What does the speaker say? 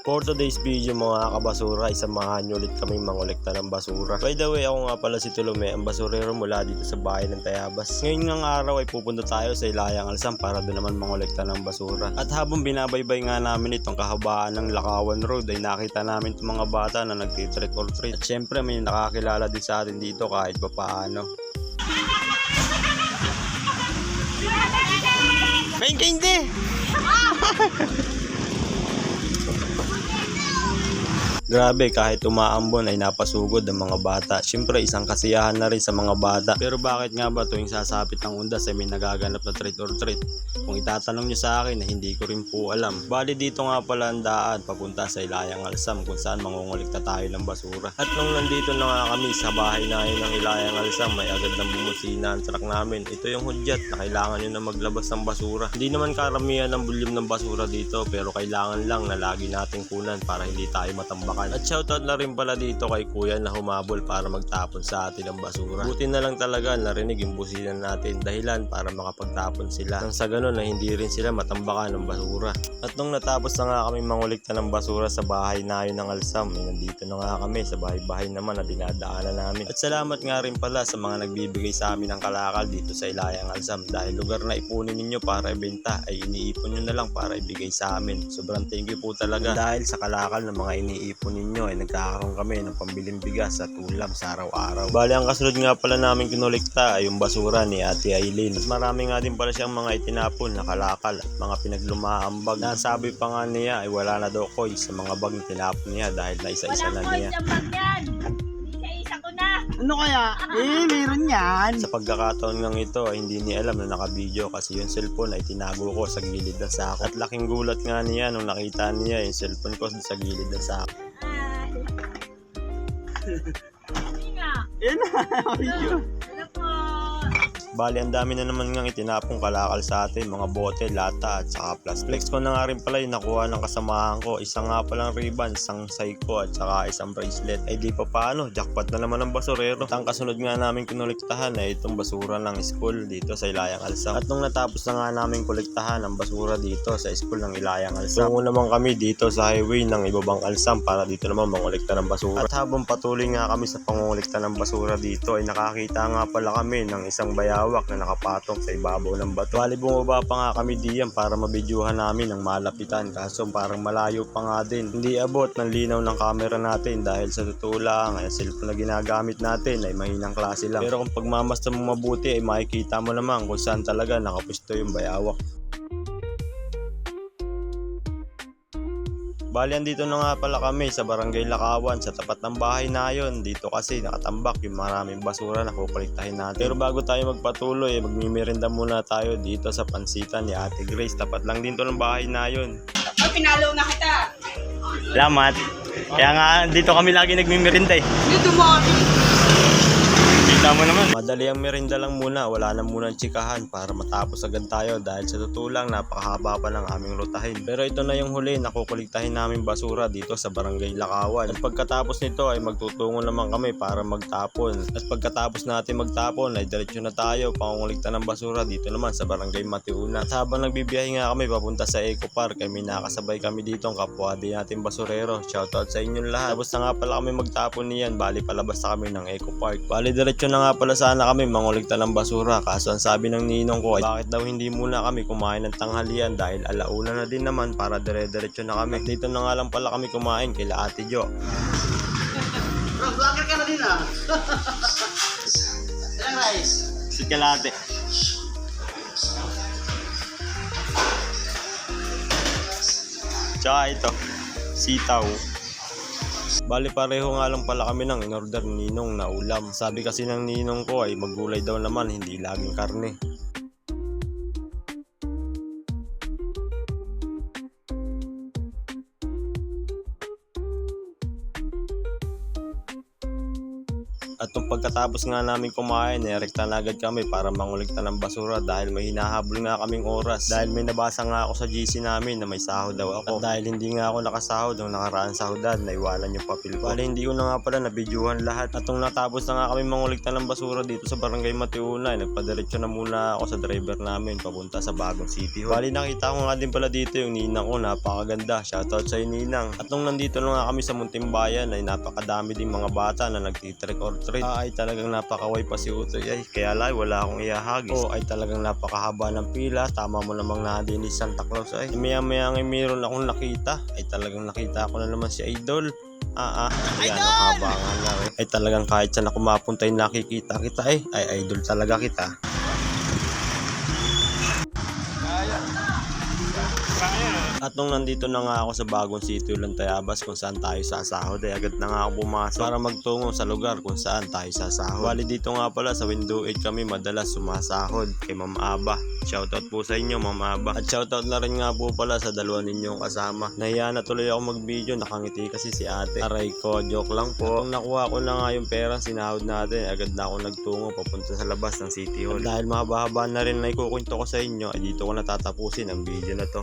For today's video mga kabasura, isamahan nyo ulit kaming mangolekta ng basura. By the way, ako nga pala si Tulome, ang basurero mula dito sa bahay ng Tayabas. Ngayon ngang araw ay pupunta tayo sa Ilayang Alsam para doon naman mangolekta ng basura. At habang binabaybay nga namin itong kahabaan ng Lakawan Road ay nakita namin itong mga bata na nagtitrick or treat. At syempre may nakakilala din sa atin dito kahit pa paano. Main ka hindi! Grabe, kahit umaambon ay napasugod ang mga bata. Siyempre isang kasiyahan na rin sa mga bata. Pero bakit nga ba tuwing sasapit ng undas ay may nagaganap na treat or treat? Kung itatanong nyo sa akin na hindi ko rin po alam. Bali dito nga pala ang daan papunta sa Ilayang Alsam kung saan mangungulikta tayo ng basura. At nung nandito na nga kami sa bahay na yun ng Ilayang Alsam, may agad ng bumusina ang truck namin. Ito yung hudyat na kailangan nyo na maglabas ng basura. Hindi naman karamihan ng volume ng basura dito, pero kailangan lang na lagi nating kunan para hindi tayo matambakan. At shoutout na rin pala dito kay kuya na humabol para magtapon sa atin ng basura. Buti na lang talaga narinig yung businan natin dahilan para makapagtapon sila. Nang sa ganun na hindi rin sila matambakan ng basura. At nung natapos na nga kami mangulikta ng basura sa bahay na yun ng Alsam, nandito na nga kami sa bahay-bahay naman na dinadaanan namin. At salamat nga rin pala sa mga nagbibigay sa amin ng kalakal dito sa Ilayang Alsam dahil lugar na ipunin ninyo para ibenta ay iniipon nyo na lang para ibigay sa amin. Sobrang thank you po talaga dahil sa kalakal ng mga iniipon ninyo ay nagkakaroon kami ng pambiling bigas at ulam sa araw-araw. Bali ang kasunod nga pala namin kinulikta ay yung basura ni Ate Aileen. At marami nga din pala siyang mga itinapon na kalakal at mga pinaglumaang bag. Nasabi pa nga niya ay wala na daw coins sa mga bag na tinapon niya dahil na isa-isa na niya. Walang coins ang bag yan! Isa-isa ko na! Ano kaya? Meron yan. Sa pagkakataon ng ito ay hindi niya alam na naka-video kasi yung cellphone ay tinago ko sa gilid ng sako. At laking gulat nga niya nung nakita niya yung cellphone ko sa gilid ng sako. Hindi nga! Yan na. Video. Ano po? Bali, ang dami na naman ngang itinapong kalakal sa atin, mga bote, lata at saka plastic. Flex ko na nga rin pala yung nakuha ng kasamahan ko. Isang nga palang ribbon, isang psycho at saka isang bracelet. Ay di pa paano, jackpot na naman ng basurero. At ang kasunod nga namin kinuliktahan ay itong basura ng school dito sa Ilayang Alsam. At nung natapos na nga namin kolektahan ang basura dito sa school ng Ilayang Alsam, tungo naman kami dito sa highway ng Ibabang Alsam para dito naman mangolekta ng basura. At habang patuloy nga kami sa pangolekta ng basura dito ay nakakita nga pala kami ng isang bayawak na nakapatong sa ibabaw ng bato. Bali bumaba pa nga kami diyan para mabidyuhan namin ng malapitan kaso parang malayo pa nga din. Hindi abot ng linaw ng camera natin dahil sa totoo lang ay cellphone na ginagamit natin ay mahinang klase lang. Pero kung pagmamasta mo mabuti ay makikita mo naman kung saan talaga nakapusto yung bayawak. Bali, andito na nga pala kami sa Barangay Lakawan sa tapat ng bahay na yun. Dito kasi nakatambak yung maraming basura na kukolektahin natin. Pero bago tayo magpatuloy, magmimirinda muna tayo dito sa pansitan ni Ate Grace. Tapat lang dito ng bahay na yun. Oh, pinalo na kita! Salamat. Kaya nga dito kami lagi nagmimirinda eh. Dito mo! Kita mo naman. Madali ang merinda lang muna. Wala na muna ang tsikahan para matapos agad tayo dahil sa totoo lang napakahaba pa ng aming rutahin. Pero ito na yung huli na kukuliktahin namin basura dito sa Barangay Lakawan. At pagkatapos nito ay magtutungo naman kami para magtapon. At pagkatapos natin magtapon ay diretso na tayo pangungulikta ng basura dito naman sa Barangay Matiuna. At habang nagbibiyahe nga kami papunta sa Eco Park ay may nakasabay kami dito ang kapwa din natin basurero. Shoutout sa inyong lahat. Tapos na nga pala kami magtapon niyan. Bali palabas na kami ng Eco Park. Bali diretso na nga pala sana kami mangulikta ng basura kaso ang sabi ng ninong ko ay bakit daw hindi muna kami kumain ng tanghalian dahil alauna na din naman para dire-diretso na kami. At dito na nga lang pala kami kumain kila Ate Jo. Vlogger ka na din ah. Ilang rice? Si Kalate. Tsaka ito, sitaw. Bali pareho nga lang pala kami ng in-order ni Ninong na ulam. Sabi kasi ng Ninong ko ay maggulay daw naman, hindi laging karne. At nung pagkatapos nga namin kumain, direkta na agad kami para mangulikta ng basura dahil may hinahabol nga kaming oras. Dahil may nabasa nga ako sa GC namin na may sahod daw ako. At dahil hindi nga ako nakasahod nung nakaraan sahudan, naiwanan yung papel ko. Bali hindi ko na nga pala nabidyuhan lahat. At nung natapos na nga kami mangulikta ng basura dito sa Barangay Matiuna, nagpadiretso na muna ako sa driver namin papunta sa Bagong City Hall. Bali nakita ko nga din pala dito yung ninang ko, napakaganda. Shoutout sa ninang. At nung nandito na nga kami sa Munting Bayan ay napakadami din mga bata na nagtitrick or treat. Ay talagang napakaway pa si Utoy ay kaya lang wala akong ihahagis. Ay talagang napakahaba ng pila. Tama mo namang nadinis Santa Claus ay. Maya-maya ngay mayroon akong nakita. Ay talagang nakita ko na naman si Idol. Ayan ang haba nga lang eh. Ay talagang kahit saan ako mapunta ay nakikita kita eh. Ay idol talaga kita. At nung nandito na nga ako sa Bagong City Hall ng Tayabas kung saan tayo sasahod ay agad na nga ako pumasok para magtungo sa lugar kung saan tayo sasahod. Bali dito nga pala sa Window 8 kami madalas sumasahod kay Ma'am Aba. Shoutout po sa inyo Ma'am Aba. At shoutout na rin nga po pala sa dalawa ninyong kasama. Nahiya na tuloy ako mag-video, nakangiti kasi si ate. Aray ko, joke lang po. At nung nakuha ko na nga yung pera sinahod natin, agad na ako nagtungo papunta sa labas ng City Hall. At dahil mahaba-haba na rin na ikukwento ko sa inyo, ay dito ko natatapusin ang video na to.